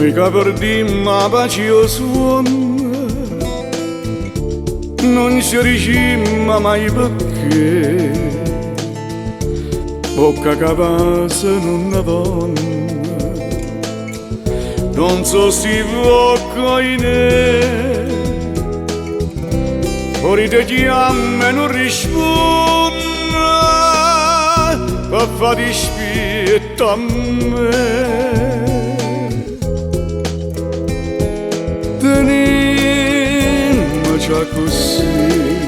Mica per dire ma pace io suono, non si ricima mai perché bocca capace non ne donna, non so se bocca in fuori te chiama e non risponde, per fare dispetto a me. Tenimmoci così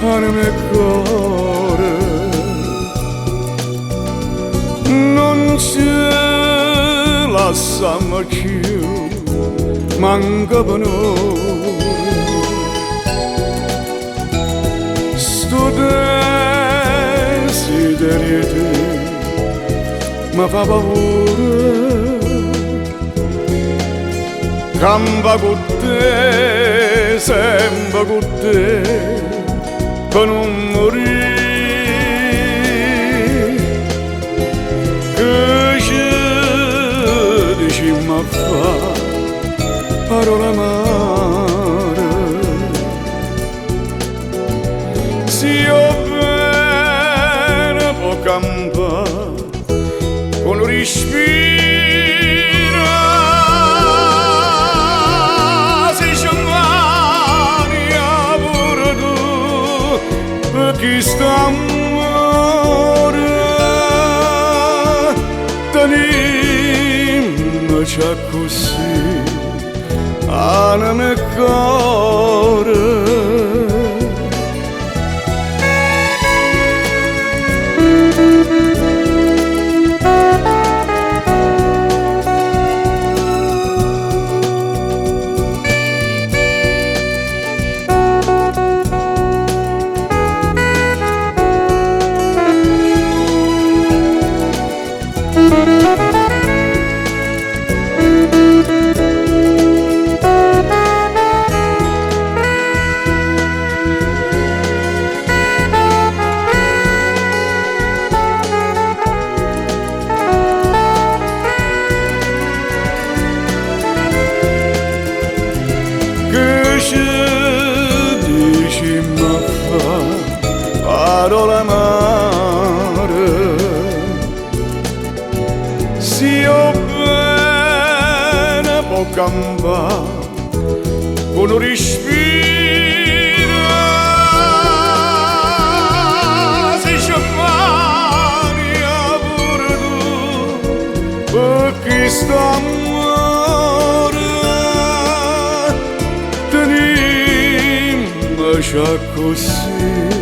anima e cuore, non ci lasciamo più, manca per noi. Sto desiderio te mi fa paura, campa con te, sempre con te, per non morire. Che ci dici ma fa parole amare, se io bene può campare con un respiro. Questo amore tenimmoci così anima e cuore. Parole amare, se io bene può campare con un respiro, se c'è mania pure tu, per questo amore tenimmoci così